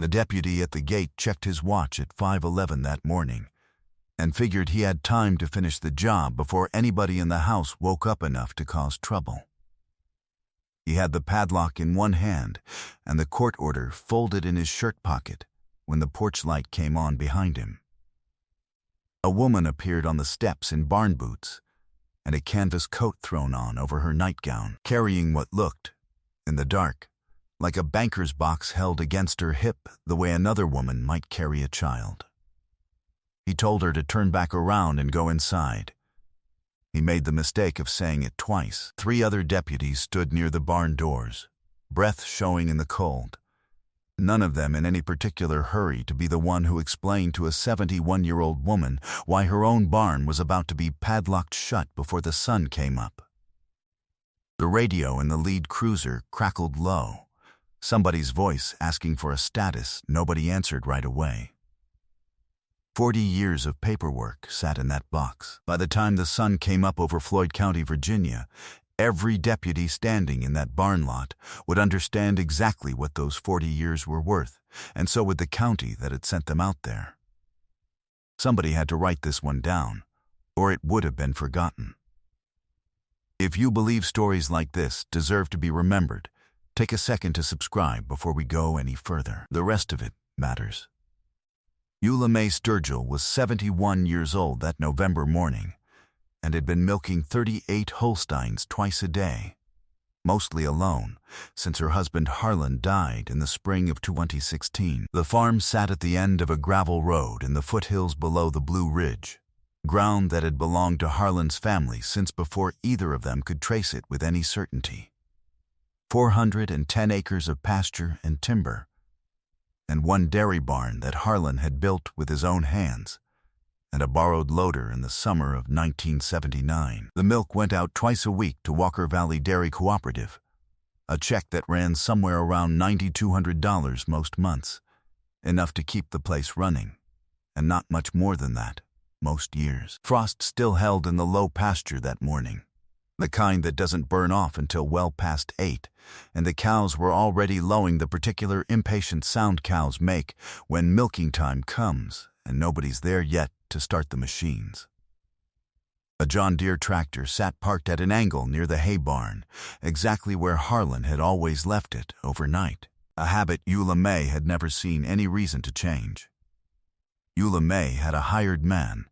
The deputy at the gate checked his watch at 5:11 that morning and figured he had time to finish the job before anybody in the house woke up enough to cause trouble. He had the padlock in one hand and the court order folded in his shirt pocket when the porch light came on behind him. A woman appeared on the steps in barn boots and a canvas coat thrown on over her nightgown, carrying what looked, in the dark, like a banker's box held against her hip the way another woman might carry a child. He told her to turn back around and go inside. He made the mistake of saying it twice. 3 other deputies stood near the barn doors, breath showing in the cold, none of them in any particular hurry to be the one who explained to a 71-year-old woman why her own barn was about to be padlocked shut before the sun came up. The radio in the lead cruiser crackled low. Somebody's voice asking for a status nobody answered right away. 40 years of paperwork sat in that box. By the time the sun came up over Floyd County, Virginia, every deputy standing in that barn lot would understand exactly what those 40 years were worth, and so would the county that had sent them out there. Somebody had to write this one down, or it would have been forgotten. If you believe stories like this deserve to be remembered, take a second to subscribe before we go any further. The rest of it matters. Eula Mae Sturgill was 71 years old that November morning and had been milking 38 Holsteins twice a day, mostly alone, since her husband Harlan died in the spring of 2016. The farm sat at the end of a gravel road in the foothills below the Blue Ridge, ground that had belonged to Harlan's family since before either of them could trace it with any certainty. 410 acres of pasture and timber, and 1 dairy barn that Harlan had built with his own hands, and a borrowed loader in the summer of 1979. The milk went out twice a week to Walker Valley Dairy Cooperative, a check that ran somewhere around $9,200 most months, enough to keep the place running, and not much more than that most years. Frost still held in the low pasture that morning, the kind that doesn't burn off until well past 8, and the cows were already lowing the particular impatient sound cows make when milking time comes and nobody's there yet to start the machines. A John Deere tractor sat parked at an angle near the hay barn, exactly where Harlan had always left it overnight, a habit Eula Mae had never seen any reason to change. Eula Mae had a hired man,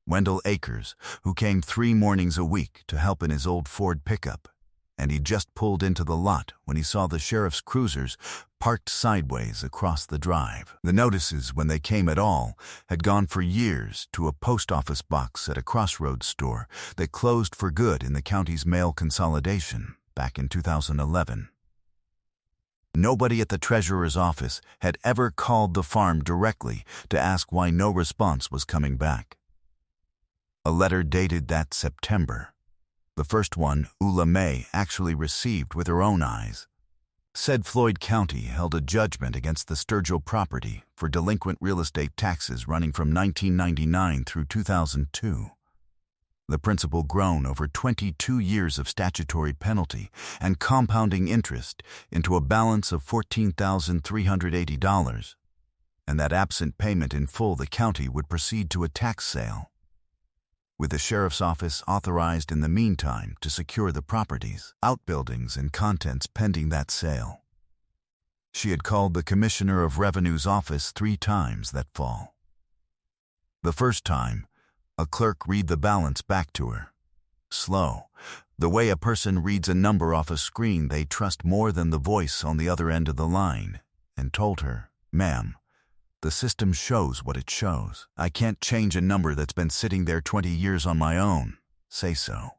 Wendell Akers, who came 3 mornings a week to help in his old Ford pickup, and he just pulled into the lot when he saw the sheriff's cruisers parked sideways across the drive. The notices, when they came at all, had gone for years to a post office box at a Crossroads store that closed for good in the county's mail consolidation back in 2011. Nobody at the treasurer's office had ever called the farm directly to ask why no response was coming back. A letter dated that September, the first one Eula Mae actually received with her own eyes, said Floyd County held a judgment against the Sturgill property for delinquent real estate taxes running from 1999 through 2002. The principal grown over 22 years of statutory penalty and compounding interest into a balance of $14,380, and that absent payment in full the county would proceed to a tax sale, with the sheriff's office authorized in the meantime to secure the properties, outbuildings, and contents pending that sale. She had called the Commissioner of Revenue's office 3 times that fall. The first time, a clerk read the balance back to her, slow, the way a person reads a number off a screen they trust more than the voice on the other end of the line, and told her, "Ma'am, the system shows what it shows. I can't change a number that's been sitting there 20 years on my own. Say so."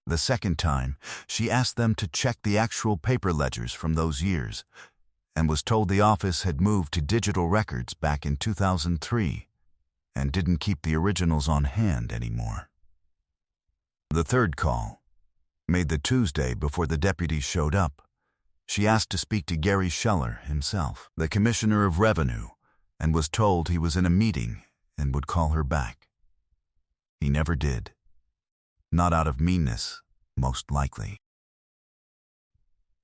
The second time, she asked them to check the actual paper ledgers from those years, and was told the office had moved to digital records back in 2003 and didn't keep the originals on hand anymore. The third call, made the Tuesday before the deputies showed up, she asked to speak to Gary Scheller himself, the Commissioner of Revenue, and was told he was in a meeting and would call her back. He never did. Not out of meanness, most likely.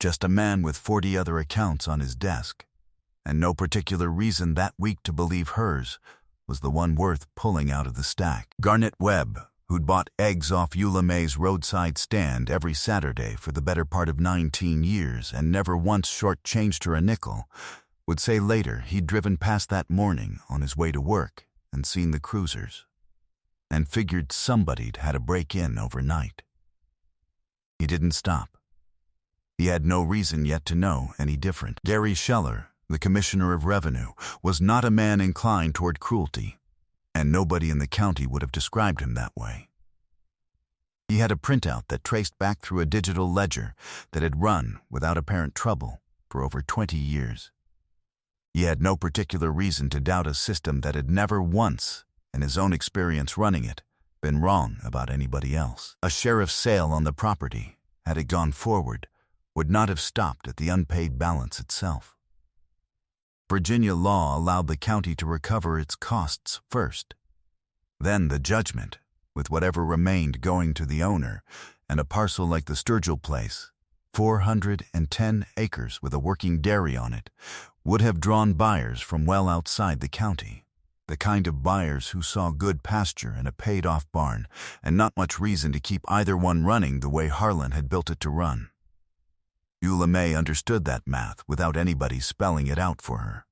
Just a man with 40 other accounts on his desk, and no particular reason that week to believe hers was the one worth pulling out of the stack. Garnet Webb, who'd bought eggs off Eula May's roadside stand every Saturday for the better part of 19 years and never once shortchanged her a nickel, would say later he'd driven past that morning on his way to work and seen the cruisers, and figured somebody'd had a break-in overnight. He didn't stop. He had no reason yet to know any different. Gary Scheller, the Commissioner of Revenue, was not a man inclined toward cruelty, and nobody in the county would have described him that way. He had a printout that traced back through a digital ledger that had run without apparent trouble for over 20 years. He had no particular reason to doubt a system that had never once, in his own experience running it, been wrong about anybody else. A sheriff's sale on the property, had it gone forward, would not have stopped at the unpaid balance itself. Virginia law allowed the county to recover its costs first. Then the judgment, with whatever remained going to the owner, and a parcel like the Sturgill place, 410 acres with a working dairy on it, would have drawn buyers from well outside the county, the kind of buyers who saw good pasture in a paid-off barn and not much reason to keep either one running the way Harlan had built it to run. Eula May understood that math without anybody spelling it out for her.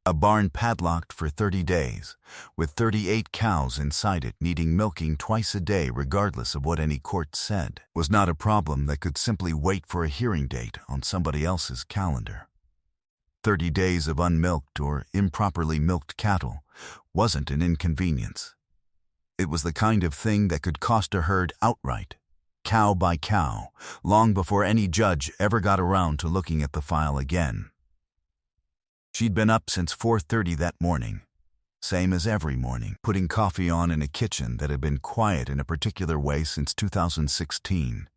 A barn padlocked for 30 days, with 38 cows inside it needing milking twice a day regardless of what any court said, was not a problem that could simply wait for a hearing date on somebody else's calendar. 30 days of unmilked or improperly milked cattle wasn't an inconvenience. It was the kind of thing that could cost a herd outright, cow by cow, long before any judge ever got around to looking at the file again. She'd been up since 4:30 that morning, same as every morning, putting coffee on in a kitchen that had been quiet in a particular way since 2016.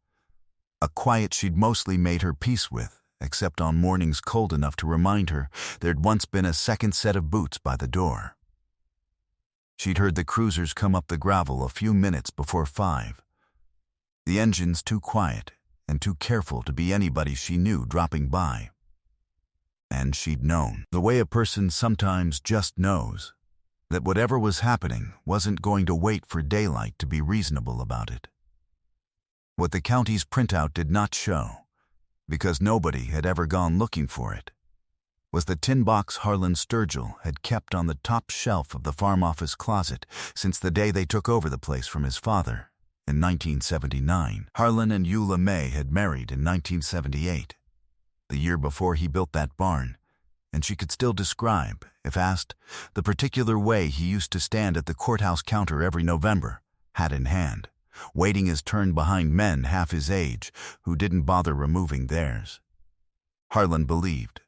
A quiet she'd mostly made her peace with, except on mornings cold enough to remind her there'd once been a second set of boots by the door. She'd heard the cruisers come up the gravel a few minutes before 5. The engines too quiet and too careful to be anybody she knew dropping by. And she'd known, the way a person sometimes just knows, that whatever was happening wasn't going to wait for daylight to be reasonable about it. What the county's printout did not show, because nobody had ever gone looking for it, was the tin box Harlan Sturgill had kept on the top shelf of the farm office closet since the day they took over the place from his father in 1979. Harlan and Eula May had married in 1978, the year before he built that barn, and she could still describe, if asked, the particular way he used to stand at the courthouse counter every November, hat in hand, waiting his turn behind men half his age who didn't bother removing theirs. Harlan believed,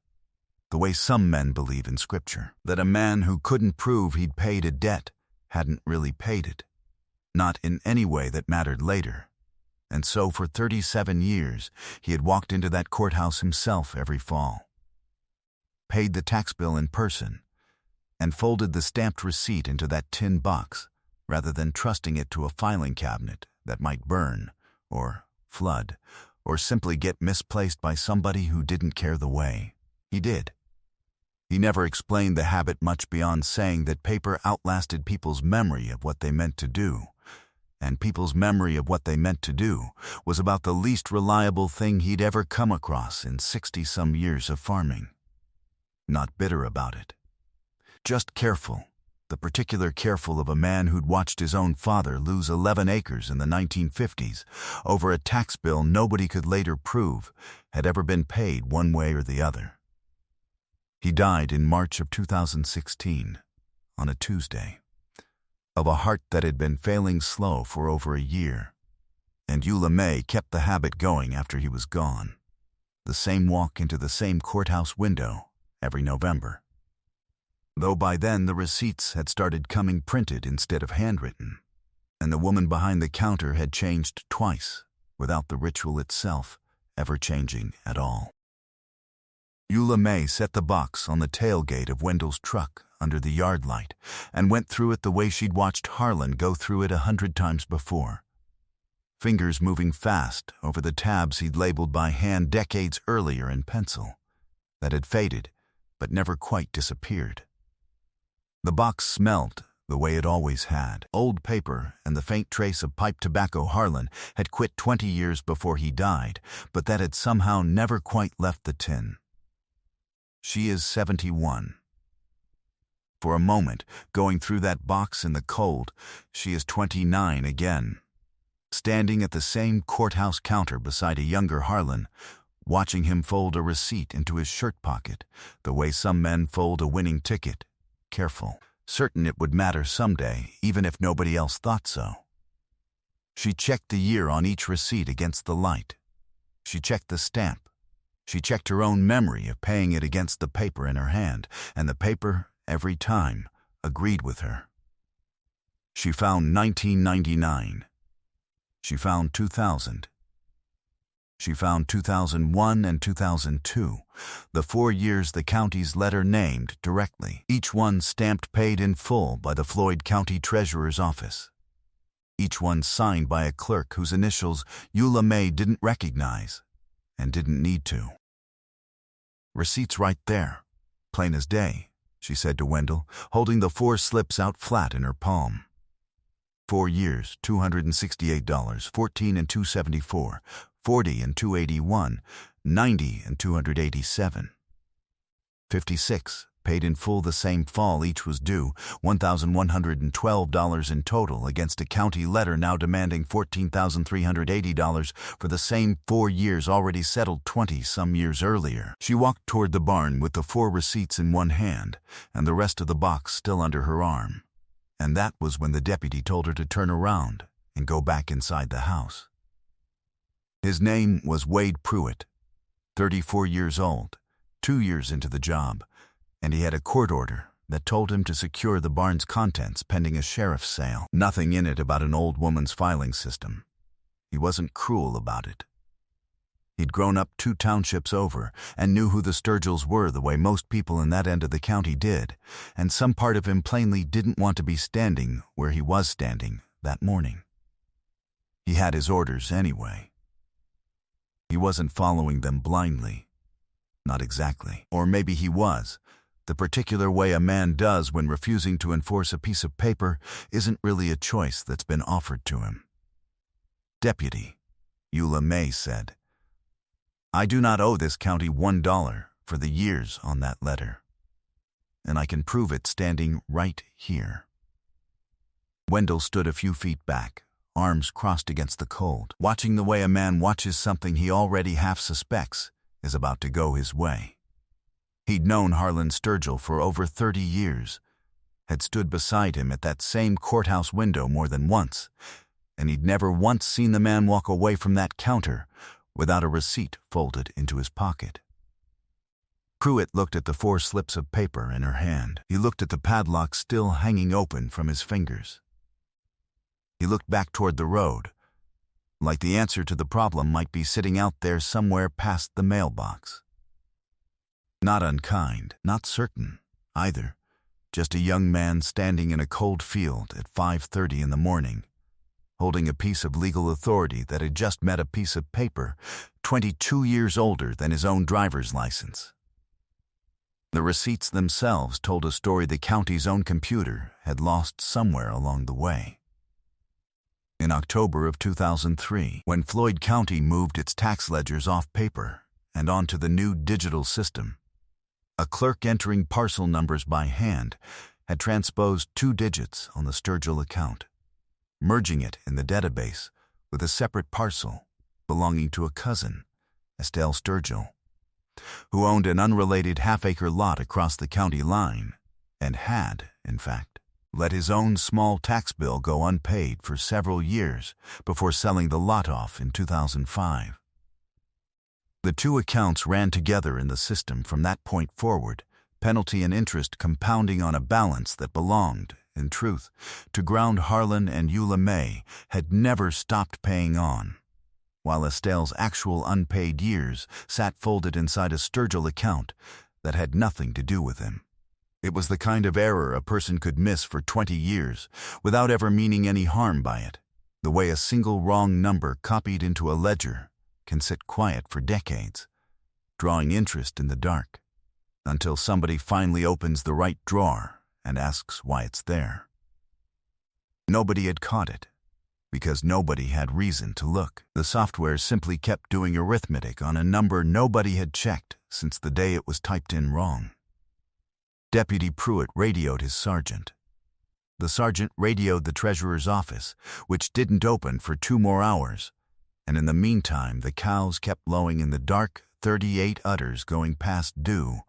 the way some men believe in Scripture, that a man who couldn't prove he'd paid a debt hadn't really paid it, not in any way that mattered later. And so for 37 years he had walked into that courthouse himself every fall, paid the tax bill in person, and folded the stamped receipt into that tin box rather than trusting it to a filing cabinet that might burn, or flood, or simply get misplaced by somebody who didn't care the way. He did. He never explained the habit much beyond saying that paper outlasted people's memory of what they meant to do, and people's memory of what they meant to do was about the least reliable thing he'd ever come across in 60-some years of farming. Not bitter about it. Just careful, the particular careful of a man who'd watched his own father lose 11 acres in the 1950s over a tax bill nobody could later prove had ever been paid one way or the other. He died in March of 2016, on a Tuesday, of a heart that had been failing slow for over a year, and Eula May kept the habit going after he was gone, the same walk into the same courthouse window every November. Though by then the receipts had started coming printed instead of handwritten, and the woman behind the counter had changed twice, without the ritual itself ever changing at all. Eula May set the box on the tailgate of Wendell's truck under the yard light and went through it the way she'd watched Harlan go through it 100 times before, fingers moving fast over the tabs he'd labeled by hand decades earlier in pencil, that had faded but never quite disappeared. The box smelled the way it always had. Old paper and the faint trace of pipe tobacco. Harlan had quit 20 years before he died, but that had somehow never quite left the tin. She is 71. For a moment, going through that box in the cold, she is 29 again. Standing at the same courthouse counter beside a younger Harlan, watching him fold a receipt into his shirt pocket, the way some men fold a winning ticket, careful, certain it would matter someday, even if nobody else thought so. She checked the year on each receipt against the light. She checked the stamp. She checked her own memory of paying it against the paper in her hand, and the paper, every time, agreed with her. She found 1999. She found 2000. She found 2001 and 2002, the 4 years the county's letter named directly, each one stamped paid in full by the Floyd County Treasurer's office. Each one signed by a clerk whose initials Eula May didn't recognize and didn't need to. Receipts right there, plain as day, she said to Wendell, holding the 4 slips out flat in her palm. 4 years, $268, 14 and $274, 40 and $281, 90 and $287. 56, paid in full the same fall each was due, $1,112 in total against a county letter now demanding $14,380 for the same 4 years already settled 20-some years earlier. She walked toward the barn with the 4 receipts in one hand and the rest of the box still under her arm. And that was when the deputy told her to turn around and go back inside the house. His name was Wade Pruitt, 34 years old, 2 years into the job, and he had a court order that told him to secure the barn's contents pending a sheriff's sale. Nothing in it about an old woman's filing system. He wasn't cruel about it. He'd grown up 2 townships over and knew who the Sturgills were the way most people in that end of the county did, and some part of him plainly didn't want to be standing where he was standing that morning. He had his orders anyway. He wasn't following them blindly. Not exactly. Or maybe he was. The particular way a man does when refusing to enforce a piece of paper isn't really a choice that's been offered to him. Deputy, Eula May said, I do not owe this county $1 for the years on that letter. And I can prove it standing right here. Wendell stood a few feet back, arms crossed against the cold, watching the way a man watches something he already half suspects is about to go his way. He'd known Harlan Sturgill for over 30 years, had stood beside him at that same courthouse window more than once, and he'd never once seen the man walk away from that counter without a receipt folded into his pocket. Pruitt looked at the 4 slips of paper in her hand. He looked at the padlock still hanging open from his fingers. He looked back toward the road, like the answer to the problem might be sitting out there somewhere past the mailbox. Not unkind, not certain, either. Just a young man standing in a cold field at 5:30 in the morning, holding a piece of legal authority that had just met a piece of paper 22 years older than his own driver's license. The receipts themselves told a story the county's own computer had lost somewhere along the way. In October of 2003, when Floyd County moved its tax ledgers off paper and onto the new digital system, a clerk entering parcel numbers by hand had transposed 2 digits on the Sturgill account, merging it in the database with a separate parcel belonging to a cousin, Estelle Sturgill, who owned an unrelated half-acre lot across the county line and had, in fact, let his own small tax bill go unpaid for several years before selling the lot off in 2005. The 2 accounts ran together in the system from that point forward, penalty and interest compounding on a balance that belonged, in truth, to ground Harlan and Eula May had never stopped paying on, while Estelle's actual unpaid years sat folded inside a Sturgill account that had nothing to do with him. It was the kind of error a person could miss for 20 years without ever meaning any harm by it, the way a single wrong number copied into a ledger can sit quiet for decades, drawing interest in the dark, until somebody finally opens the right drawer and asks why it's there. Nobody had caught it, because nobody had reason to look. The software simply kept doing arithmetic on a number nobody had checked since the day it was typed in wrong. Deputy Pruitt radioed his sergeant. The sergeant radioed the treasurer's office, which didn't open for 2 more hours, and in the meantime the cows kept lowing in the dark 38 udders going past due,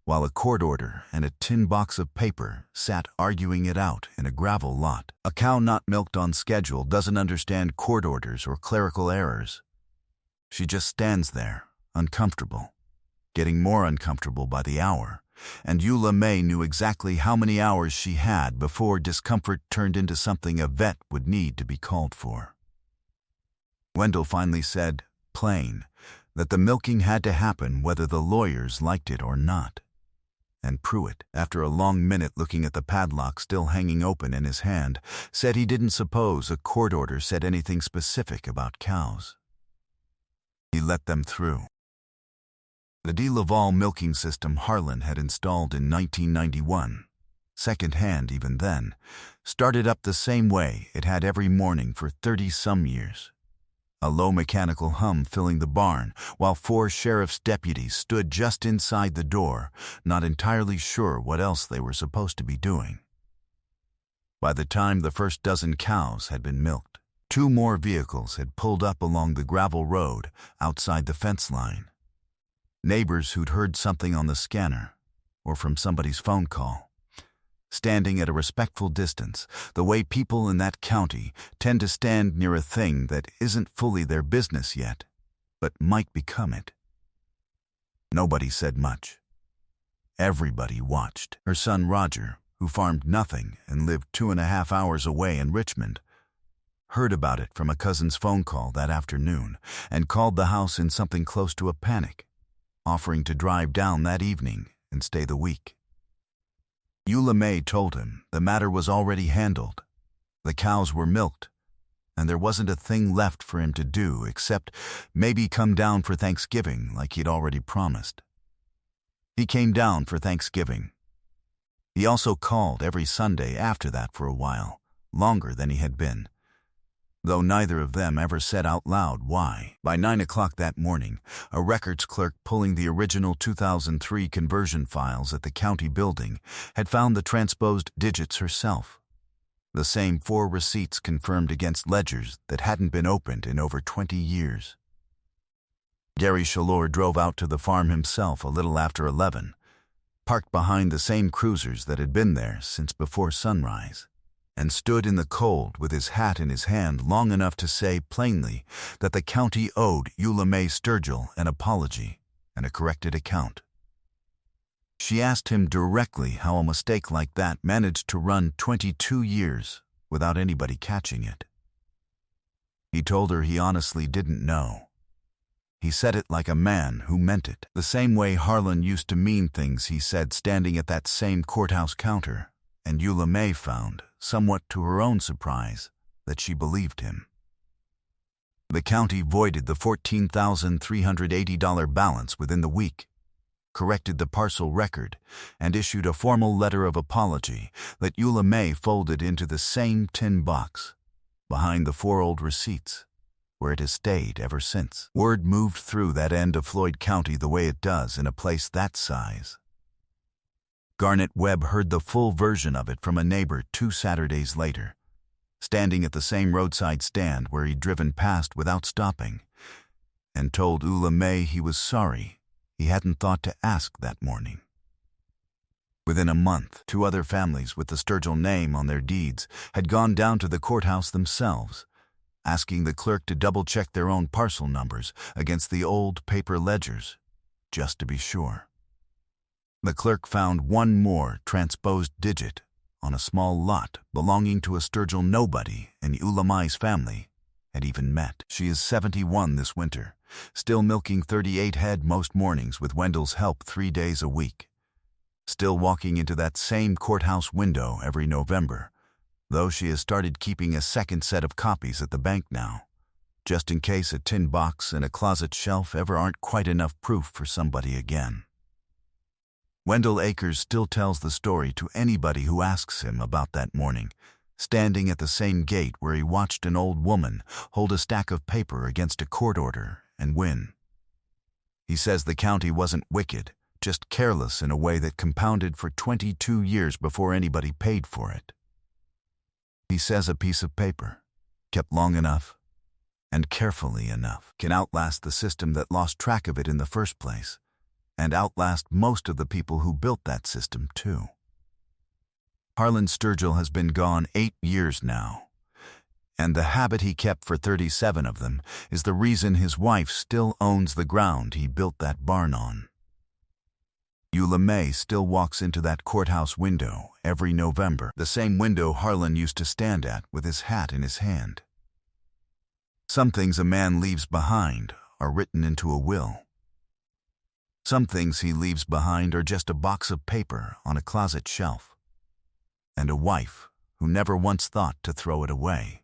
while a court order and a tin box of paper sat arguing it out in a gravel lot. A cow not milked on schedule doesn't understand court orders or clerical errors. She just stands there, uncomfortable, getting more uncomfortable by the hour, and Eula May knew exactly how many hours she had before discomfort turned into something a vet would need to be called for. Wendell finally said, plain, that the milking had to happen whether the lawyers liked it or not. And Pruitt, after a long minute looking at the padlock still hanging open in his hand, said he didn't suppose a court order said anything specific about cows. He let them through. The de Laval milking system Harlan had installed in 1991, second-hand even then, started up the same way it had every morning for 30-some years. A low mechanical hum filling the barn, while 4 sheriff's deputies stood just inside the door, not entirely sure what else they were supposed to be doing. By the time the first dozen cows had been milked, 2 more vehicles had pulled up along the gravel road outside the fence line. Neighbors who'd heard something on the scanner, or from somebody's phone call. Standing at a respectful distance, the way people in that county tend to stand near a thing that isn't fully their business yet, but might become it. Nobody said much. Everybody watched. Her son Roger, who farmed nothing and lived 2.5 hours away in Richmond, heard about it from a cousin's phone call that afternoon and called the house in something close to a panic, offering to drive down that evening and stay the week. Eula May told him the matter was already handled. The cows were milked, and there wasn't a thing left for him to do except maybe come down for Thanksgiving like he'd already promised. He came down for Thanksgiving. He also called every Sunday after that for a while, longer than he had been, though neither of them ever said out loud why. By 9 o'clock that morning, a records clerk pulling the original 2003 conversion files at the county building had found the transposed digits herself. The same 4 receipts confirmed against ledgers that hadn't been opened in over 20 years. Gary Shalor drove out to the farm himself a little after 11, parked behind the same cruisers that had been there since before sunrise, and stood in the cold with his hat in his hand long enough to say plainly that the county owed Eula May Sturgill an apology and a corrected account. She asked him directly how a mistake like that managed to run 22 years without anybody catching it. He told her he honestly didn't know. He said it like a man who meant it, the same way Harlan used to mean things he said standing at that same courthouse counter, and Eula May found, somewhat to her own surprise, that she believed him. The county voided the $14,380 balance within the week, corrected the parcel record, and issued a formal letter of apology that Eula May folded into the same tin box, behind the 4 old receipts, where it has stayed ever since. Word moved through that end of Floyd County the way it does in a place that size. Garnet Webb heard the full version of it from a neighbor 2 Saturdays later, standing at the same roadside stand where he'd driven past without stopping, and told Eula May he was sorry he hadn't thought to ask that morning. Within a month, 2 other families with the Sturgill name on their deeds had gone down to the courthouse themselves, asking the clerk to double-check their own parcel numbers against the old paper ledgers, just to be sure. The clerk found 1 more transposed digit on a small lot belonging to a Sturgill nobody and Eula May's family had even met. She is 71 this winter, still milking 38 head most mornings with Wendell's help 3 days a week. Still walking into that same courthouse window every November, though she has started keeping a second set of copies at the bank now, just in case a tin box and a closet shelf ever aren't quite enough proof for somebody again. Wendell Akers still tells the story to anybody who asks him about that morning, standing at the same gate where he watched an old woman hold a stack of paper against a court order and win. He says the county wasn't wicked, just careless in a way that compounded for 22 years before anybody paid for it. He says a piece of paper, kept long enough and carefully enough, can outlast the system that lost track of it in the first place, and outlast most of the people who built that system too. Harlan Sturgill has been gone 8 years now, and the habit he kept for 37 of them is the reason his wife still owns the ground he built that barn on. Eula May still walks into that courthouse window every November, the same window Harlan used to stand at with his hat in his hand. Some things a man leaves behind are written into a will. Some things he leaves behind are just a box of paper on a closet shelf, and a wife who never once thought to throw it away.